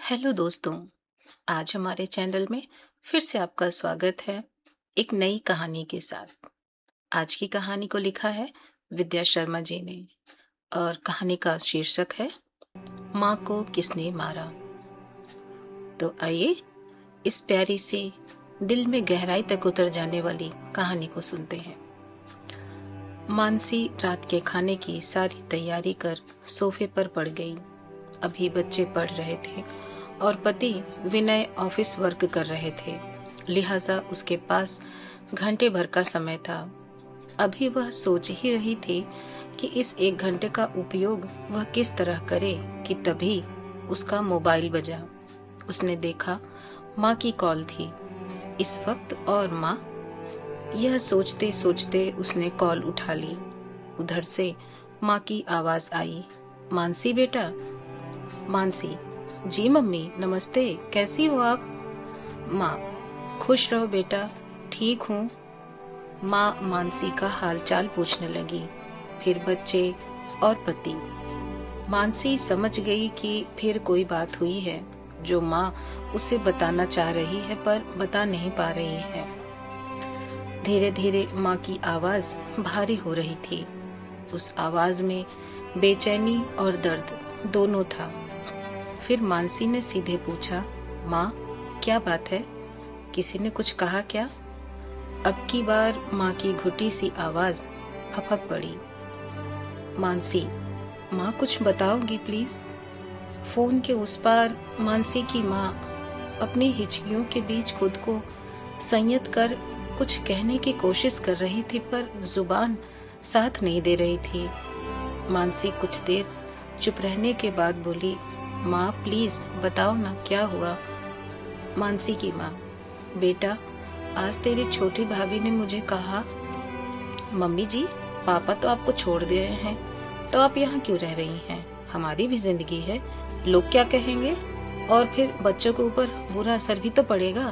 Hello दोस्तों। आज हमारे चैनल में फिर से आपका स्वागत है एक नई कहानी के साथ। आज की कहानी को लिखा है विद्या शर्मा जी ने और कहानी का शीर्षक है माँ को किसने मारा। तो आइए इस प्यारी सी दिल में गहराई तक उतर जाने वाली कहानी को सुनते हैं। मानसी रात के खाने की सारी तैयारी कर सोफे पर पड़ गई। अभी बच्चे पढ़ रहे थे और पति विनय ऑफिस वर्क कर रहे थे, लिहाजा उसके पास घंटे भर का समय था। अभी वह सोच ही रही थी कि इस 1 घंटे का उपयोग वह किस तरह करे कि तभी उसका मोबाइल बजा। उसने देखा माँ की कॉल थी इस वक्त और माँ। यह सोचते सोचते उसने कॉल उठा ली। उधर से माँ की आवाज आई, मानसी बेटा। मानसी, जी मम्मी नमस्ते, कैसी हो आप? माँ, खुश रहो बेटा, ठीक हूँ। माँ मानसी का हालचाल पूछने लगी, फिर बच्चे और पति। मानसी समझ गई कि फिर कोई बात हुई है जो माँ उसे बताना चाह रही है पर बता नहीं पा रही है। धीरे धीरे माँ की आवाज भारी हो रही थी। उस आवाज में बेचैनी और दर्द दोनों था। फिर मानसी ने सीधे पूछा, माँ क्या बात है, किसी ने कुछ कहा क्या? अब की बार माँ की घुटी सी आवाज फपक पड़ी। मानसी, माँ कुछ बताओगी प्लीज? फोन के उस पार मानसी की माँ अपनी हिचकियों के बीच खुद को संयत कर कुछ कहने की कोशिश कर रही थी पर जुबान साथ नहीं दे रही थी। मानसी कुछ देर चुप रहने के बाद बोली, माँ प्लीज बताओ ना क्या हुआ? मानसी की माँ, बेटा आज तेरी छोटी भाभी ने मुझे कहा, मम्मी जी पापा तो आपको छोड़ दे रहे हैं तो आप यहाँ क्यों रह रही हैं? हमारी भी जिंदगी है, लोग क्या कहेंगे? और फिर बच्चों के ऊपर बुरा असर भी तो पड़ेगा।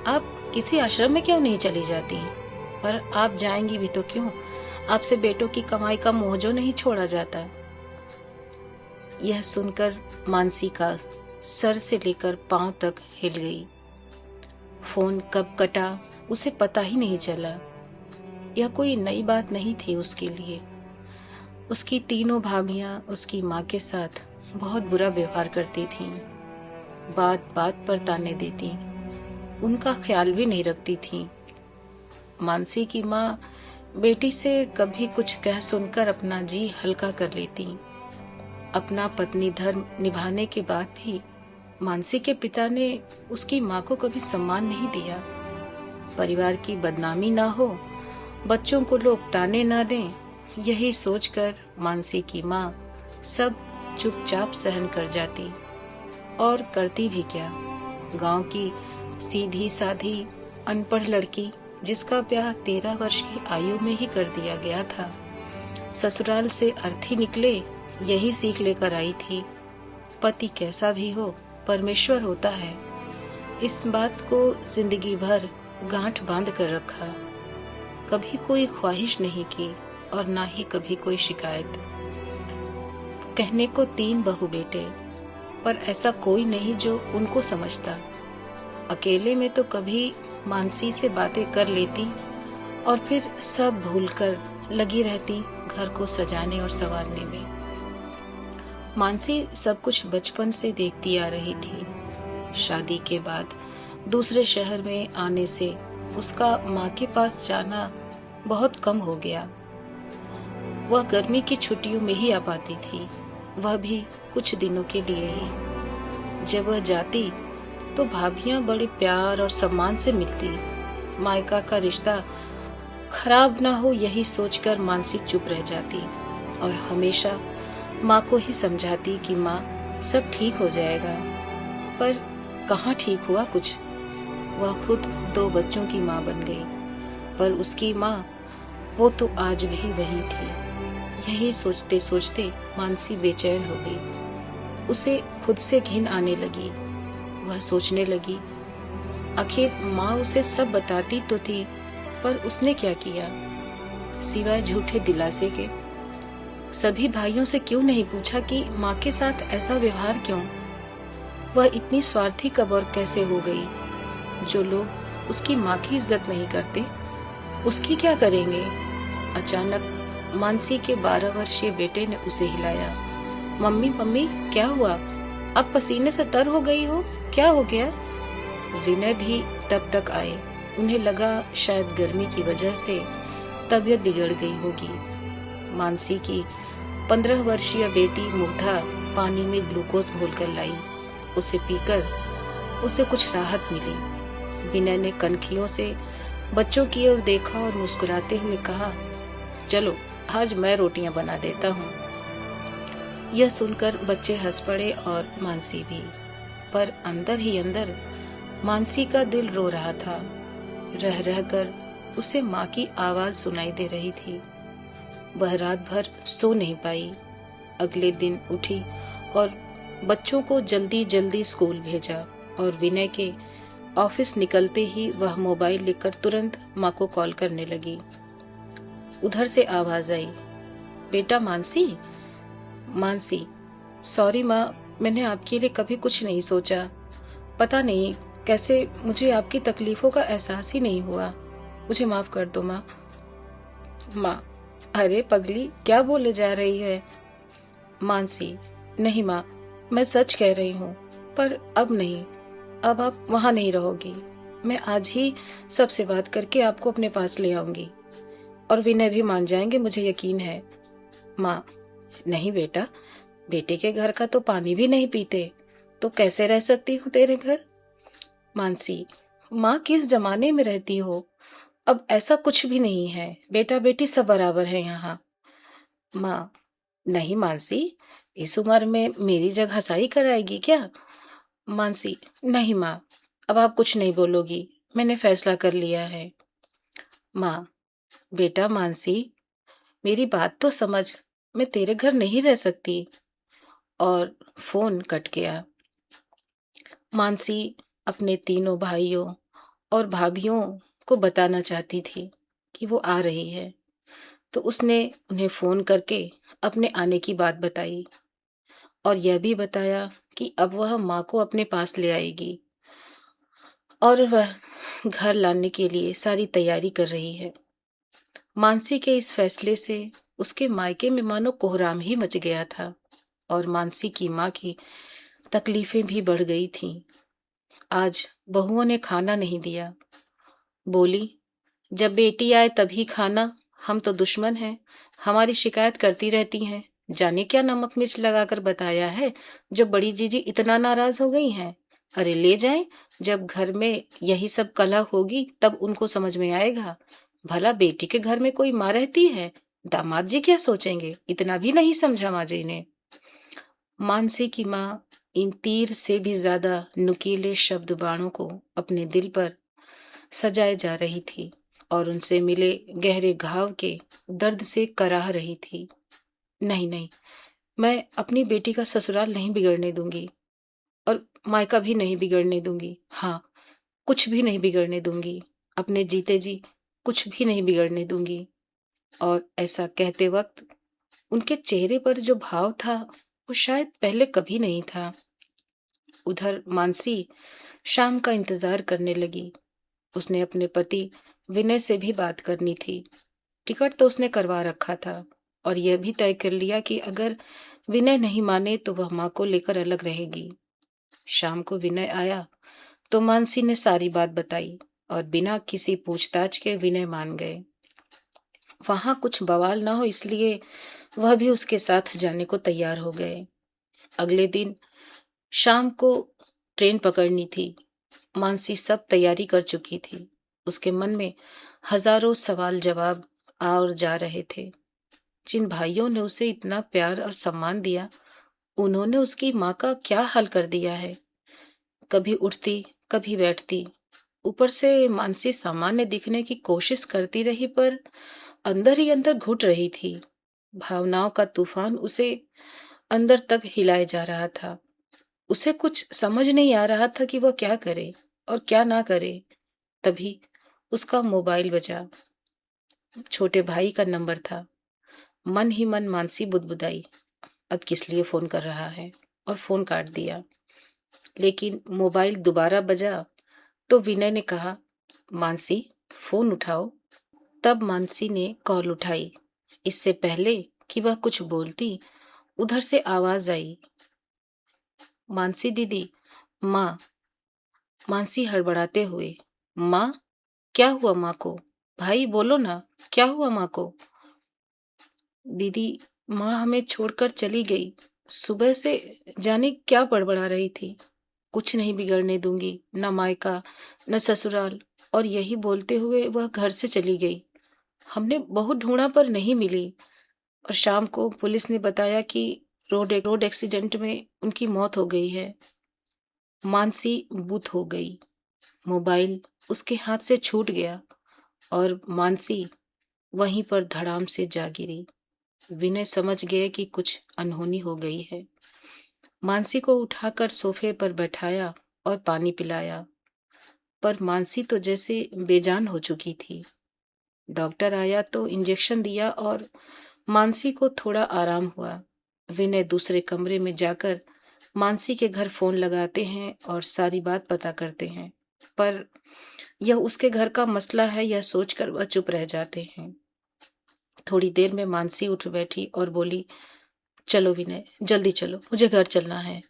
आप किसी आश्रम में क्यों नहीं चली जाती? पर आप जाएंगी भी तो क्यों? आपसे बेटों की कमाई का मोह जो नहीं छोड़ा जाता। यह सुनकर मानसी का सर से लेकर पांव तक हिल गई। फोन कब कटा उसे पता ही नहीं चला। यह कोई नई बात नहीं थी उसके लिए। उसकी तीनों भाभियां उसकी माँ के साथ बहुत बुरा व्यवहार करती थीं, बात बात पर ताने देती, उनका ख्याल भी नहीं रखती थीं। मानसी की माँ बेटी से कभी कुछ कह सुनकर अपना जी हल्का कर लेती। अपना पत्नी धर्म निभाने के बाद भी मानसी के पिता ने उसकी माँ को कभी सम्मान नहीं दिया। परिवार की बदनामी ना हो, बच्चों को लोग ताने ना दें, यही सोचकर मानसी की माँ सब चुपचाप सहन कर जाती। और करती भी क्या? गांव की सीधी साधी अनपढ़ लड़की जिसका ब्याह 13 वर्ष की आयु में ही कर दिया गया था, ससुराल से अर्थी निकले यही सीख लेकर आई थी। पति कैसा भी हो परमेश्वर होता है, इस बात को जिंदगी भर गांठ बांध कर रखा। कभी कोई ख्वाहिश नहीं की और ना ही कभी कोई शिकायत। कहने को 3 बहू बेटे, पर ऐसा कोई नहीं जो उनको समझता। अकेले में तो कभी मानसी से बातें कर लेती और फिर सब भूलकर लगी रहती घर को सजाने और संवारने में। मानसी सब कुछ बचपन से देखती आ रही थी। शादी के बाद दूसरे शहर में आने से उसका माँ के पास जाना बहुत कम हो गया। वह गर्मी की छुट्टियों में ही आ पाती थी, वह भी कुछ दिनों के लिए ही। जब वह जाती तो भाभियां बड़े प्यार और सम्मान से मिलती। मायका का रिश्ता खराब ना हो यही सोचकर मानसी चुप रह जाती और हमेशा माँ को ही समझाती कि माँ सब ठीक हो जाएगा। पर कहाँ ठीक हुआ कुछ। वह खुद 2 बच्चों की माँ बन गई, पर उसकी माँ वो तो आज भी वही थी। यही सोचते सोचते मानसी बेचैन हो गई। उसे खुद से घिन आने लगी। वह सोचने लगी, आखिर माँ उसे सब बताती तो थी, पर उसने क्या किया सिवाय झूठे दिलासे के? सभी भाइयों से क्यों नहीं पूछा कि माँ के साथ ऐसा व्यवहार क्यों? वह इतनी स्वार्थी कब और कैसे हो गई? जो लोग उसकी माँ की इज्जत नहीं करते, उसकी क्या करेंगे? अचानक मानसी के 12 वर्षीय बेटे ने उसे हिलाया। मम्मी मम्मी, क्या हुआ? अब पसीने से तर हो गई हो, क्या हो गया? विनय भी तब तक आए। उन्हें लगा शायद गर्मी की वजह से तबीयत बिगड़ गई होगी। मानसी की 15 वर्षीय बेटी मुग्धा पानी में ग्लूकोज घोलकर लाई। उसे पीकर उसे कुछ राहत मिली। विनय ने कनखियों से बच्चों की ओर देखा और मुस्कुराते हुए कहा, चलो आज मैं रोटियां बना देता हूँ। यह सुनकर बच्चे हंस पड़े और मानसी भी, पर अंदर ही अंदर मानसी का दिल रो रहा था। रह रहकर उसे माँ की आवाज सुनाई दे रही थी। वह रात भर सो नहीं पाई। अगले दिन उठी और बच्चों को जल्दी जल्दी स्कूल भेजा और विनय के ऑफिस निकलते ही वह मोबाइल लेकर तुरंत माँ को कॉल करने लगी। उधर से आवाज आई, बेटा मानसी। मानसी, सॉरी माँ, मैंने आपके लिए कभी कुछ नहीं सोचा। पता नहीं कैसे मुझे आपकी तकलीफों का एहसास ही नहीं हुआ। मुझे माफ कर दो माँ। माँ, अरे पगली, क्या बोले जा रही है? मानसी, नहीं माँ, मैं सच कह रही हूँ, पर अब नहीं। अब आप वहां नहीं रहोगी। मैं आज ही सबसे बात करके आपको अपने पास ले आऊंगी और विनय भी मान जाएंगे, मुझे यकीन है। माँ, नहीं बेटा, बेटे के घर का तो पानी भी नहीं पीते, तो कैसे रह सकती हूँ तेरे घर? मानसी, माँ किस जमाने में रहती हो? अब ऐसा कुछ भी नहीं है, बेटा बेटी सब बराबर है यहाँ। माँ, नहीं मानसी, इस उम्र में मेरी जगह हंसाई कराएगी क्या? मानसी, नहीं माँ, अब आप कुछ नहीं बोलोगी, मैंने फैसला कर लिया है। माँ, बेटा मानसी, मेरी बात तो समझ, मैं तेरे घर नहीं रह सकती। और फोन कट गया। मानसी अपने तीनों भाइयों और भाभियों को बताना चाहती थी कि वो आ रही है, तो उसने उन्हें फोन करके अपने आने की बात बताई और यह भी बताया कि अब वह माँ को अपने पास ले आएगी और वह घर लाने के लिए सारी तैयारी कर रही है। मानसी के इस फैसले से उसके मायके में मानो कोहराम ही मच गया था और मानसी की माँ की तकलीफें भी बढ़ गई थीं। आज बहुओं ने खाना नहीं दिया। बोली, जब बेटी आए तभी खाना, हम तो दुश्मन हैं, हमारी शिकायत करती रहती हैं। जाने क्या नमक मिर्च लगाकर बताया है जो बड़ी जीजी इतना नाराज हो गई हैं। अरे ले जाएं, जब घर में यही सब कलह होगी तब उनको समझ में आएगा। भला बेटी के घर में कोई माँ रहती है, दामाद जी क्या सोचेंगे, इतना भी नहीं समझा माँ जी ने। मानसी की माँ इन तीर से भी ज्यादा नुकीले शब्द बाणों को अपने दिल पर सजाए जा रही थी और उनसे मिले गहरे घाव के दर्द से कराह रही थी। नहीं नहीं, मैं अपनी बेटी का ससुराल नहीं बिगड़ने दूंगी और मायका भी नहीं बिगड़ने दूंगी। हाँ, कुछ भी नहीं बिगड़ने दूंगी, अपने जीते जी कुछ भी नहीं बिगड़ने दूंगी। और ऐसा कहते वक्त उनके चेहरे पर जो भाव था वो शायद पहले कभी नहीं था। उधर मानसी शाम का इंतजार करने लगी। उसने अपने पति विनय से भी बात करनी थी। टिकट तो उसने करवा रखा था और यह भी तय कर लिया कि अगर विनय नहीं माने तो वह माँ को लेकर अलग रहेगी। शाम को विनय आया तो मानसी ने सारी बात बताई और बिना किसी पूछताछ के विनय मान गए। वहां कुछ बवाल ना हो इसलिए वह भी उसके साथ जाने को तैयार हो गए। अगले दिन शाम को ट्रेन पकड़नी थी। मानसी सब तैयारी कर चुकी थी। उसके मन में हजारों सवाल जवाब आ और जा रहे थे। जिन भाइयों ने उसे इतना प्यार और सम्मान दिया, उन्होंने उसकी माँ का क्या हाल कर दिया है। कभी उठती, कभी बैठती। ऊपर से मानसी सामान्य दिखने की कोशिश करती रही पर अंदर ही अंदर घुट रही थी। भावनाओं का तूफान उसे अंदर तक हिलाए जा रहा था। उसे कुछ समझ नहीं आ रहा था कि वह क्या करे और क्या ना करे। तभी उसका मोबाइल बजा। छोटे भाई का नंबर था। मन ही मन मानसी बुदबुदाई, अब किस लिए फोन कर रहा है, और फोन काट दिया। लेकिन मोबाइल दोबारा बजा तो विनय ने कहा, मानसी, फोन उठाओ। तब मानसी ने कॉल उठाई। इससे पहले कि वह कुछ बोलती, उधर से आवाज आई, मानसी दीदी, माँ। मानसी हड़बड़ाते हुए, माँ? क्या हुआ माँ को? भाई बोलो ना, क्या हुआ माँ को? दीदी, माँ हमें छोड़कर चली गई। सुबह से जाने क्या बड़बड़ा रही थी। कुछ नहीं बिगड़ने दूंगी, न मायका न ससुराल। और यही बोलते हुए वह घर से चली गई। हमने बहुत ढूंढा पर नहीं मिली। और शाम को पुलिस ने बताया कि रोड एक्सीडेंट में उनकी मौत हो गई है। मानसी बुत हो गई। मोबाइल उसके हाथ से छूट गया और मानसी वहीं पर धड़ाम से जा गिरी। विनय समझ गए कि कुछ अनहोनी हो गई है। मानसी को उठाकर सोफे पर बैठाया और पानी पिलाया, पर मानसी तो जैसे बेजान हो चुकी थी। डॉक्टर आया तो इंजेक्शन दिया और मानसी को थोड़ा आराम हुआ। विनय दूसरे कमरे में जाकर मानसी के घर फोन लगाते हैं और सारी बात पता करते हैं, पर यह उसके घर का मसला है यह सोचकर वह चुप रह जाते हैं। थोड़ी देर में मानसी उठ बैठी और बोली, चलो विनय, जल्दी चलो, मुझे घर चलना है।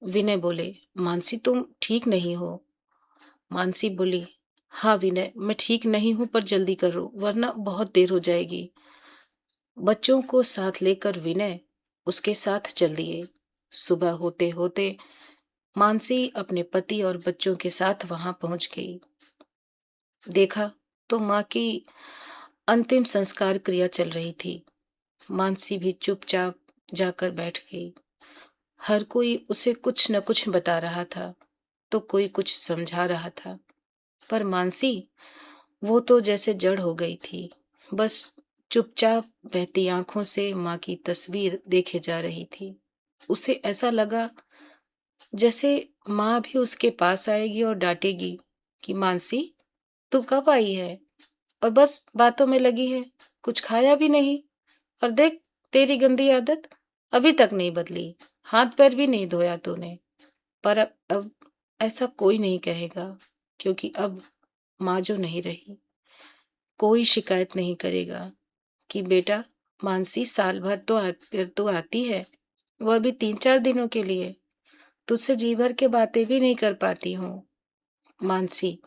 विनय बोले, मानसी तुम ठीक नहीं हो। मानसी बोली, हाँ विनय, मैं ठीक नहीं हूं, पर जल्दी करो वरना बहुत देर हो जाएगी। बच्चों को साथ लेकर विनय उसके साथ चल दिए। सुबह होते होते मानसी अपने पति और बच्चों के साथ वहां पहुंच गई। देखा तो मां की अंतिम संस्कार क्रिया चल रही थी। मानसी भी चुपचाप जाकर बैठ गई। हर कोई उसे कुछ न कुछ बता रहा था, तो कोई कुछ समझा रहा था, पर मानसी, वो तो जैसे जड़ हो गई थी। बस चुपचाप बहती आंखों से माँ की तस्वीर देखे जा रही थी। उसे ऐसा लगा जैसे माँ भी उसके पास आएगी और डांटेगी कि मानसी, तू कब आई है और बस बातों में लगी है, कुछ खाया भी नहीं। और देख, तेरी गंदी आदत अभी तक नहीं बदली, हाथ पैर भी नहीं धोया तूने। पर अब ऐसा कोई नहीं कहेगा, क्योंकि अब माँ जो नहीं रही। कोई शिकायत नहीं करेगा कि बेटा, मानसी साल भर तो आती है, वह भी 3-4 दिनों के लिए। तुझसे जी भर के बातें भी नहीं कर पाती हूँ। मानसी,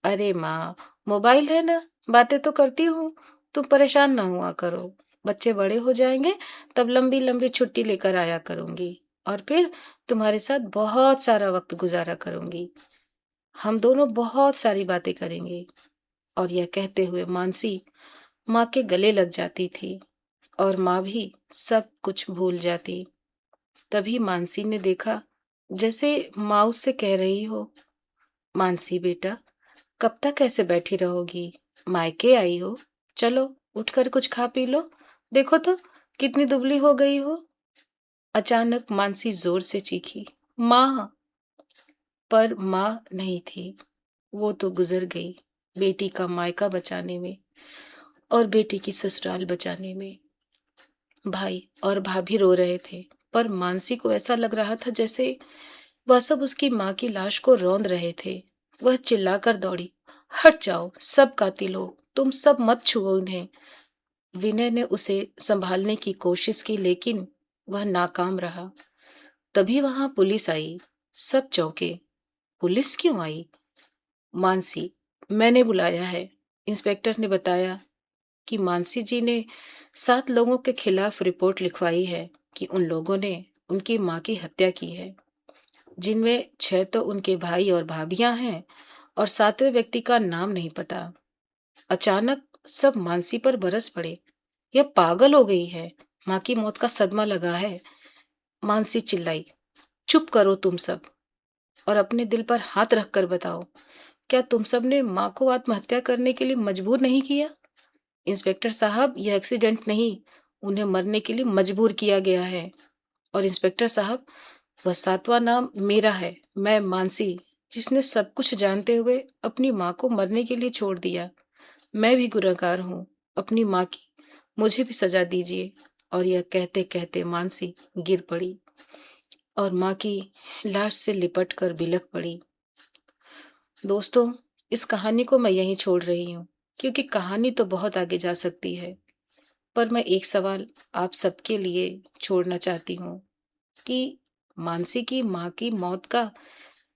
अरे माँ, मोबाइल है ना, बातें तो करती हूँ, तुम परेशान ना हुआ करो। बच्चे बड़े हो जाएंगे तब लंबी लंबी छुट्टी लेकर आया करूंगी और फिर तुम्हारे साथ बहुत सारा वक्त गुजारा करूंगी। हम दोनों बहुत सारी बातें करेंगे। और यह कहते हुए मानसी माँ के गले लग जाती थी और माँ भी सब कुछ भूल जाती। तभी मानसी ने देखा जैसे माँ उससे कह रही हो, मानसी बेटा, कब तक ऐसे बैठी रहोगी? मायके आई हो, चलो उठकर कुछ खा पी लो। देखो तो कितनी दुबली हो गई हो। अचानक मानसी जोर से चीखी, माँ! पर माँ नहीं थी। वो तो गुजर गई, बेटी का मायका बचाने में और बेटी की ससुराल बचाने में। भाई और भाभी रो रहे थे, पर मानसी को ऐसा लग रहा था जैसे वह सब उसकी माँ की लाश को रौंद रहे थे। वह चिल्लाकर दौड़ी, हट जाओ, सब कातिल हो, तुम सब मत छुओ उन्हें। विनय ने उसे संभालने की कोशिश की, लेकिन वह नाकाम रहा। तभी वहां पुलिस आई। सब चौंके। पुलिस क्यों आई? मानसी, मैंने बुलाया है। इंस्पेक्टर ने बताया कि मानसी जी ने 7 लोगों के खिलाफ रिपोर्ट लिखवाई है कि उन लोगों ने उनकी माँ की हत्या की है, जिनमें 6 तो उनके भाई और भाभियां हैं और 7वें व्यक्ति का नाम नहीं पता। अचानक सब मानसी पर बरस पड़े। यह पागल हो गई है, माँ की मौत का सदमा लगा है। मानसी चिल्लाई, चुप करो तुम सब और अपने दिल पर हाथ रखकर बताओ, क्या तुम सब ने माँ को आत्महत्या करने के लिए मजबूर नहीं किया? इंस्पेक्टर साहब, यह एक्सीडेंट नहीं, उन्हें मरने के लिए मजबूर किया गया है। और इंस्पेक्टर साहब, वह 7वां नाम मेरा है, मैं मानसी, जिसने सब कुछ जानते हुए अपनी माँ को मरने के लिए छोड़ दिया। मैं भी गुनहगार हूँ अपनी माँ की, मुझे भी सजा दीजिए। और यह कहते कहते मानसी गिर पड़ी। और माँ की लाश से लिपट कर बिलख पड़ी। दोस्तों, इस कहानी को मैं यहीं छोड़ रही हूँ, क्योंकि कहानी तो बहुत आगे जा सकती है। पर मैं एक सवाल आप सबके लिए छोड़ना चाहती हूँ कि मानसी की माँ की मौत का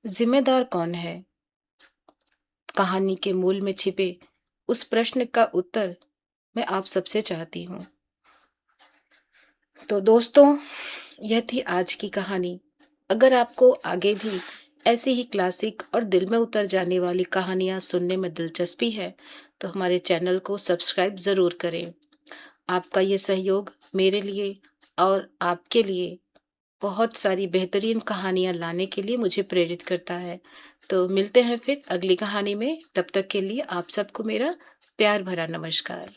जिम्मेदार कौन है? कहानी के मूल में छिपे उस प्रश्न का उत्तर मैं आप सबसे चाहती हूँ। तो दोस्तों, यह थी आज की कहानी। अगर आपको आगे भी ऐसी ही क्लासिक और दिल में उतर जाने वाली कहानियां सुनने में दिलचस्पी है, तो हमारे चैनल को सब्सक्राइब जरूर करें। आपका ये सहयोग मेरे लिए और आपके लिए बहुत सारी बेहतरीन कहानियां लाने के लिए मुझे प्रेरित करता है। तो मिलते हैं फिर अगली कहानी में। तब तक के लिए आप सबको मेरा प्यार भरा नमस्कार।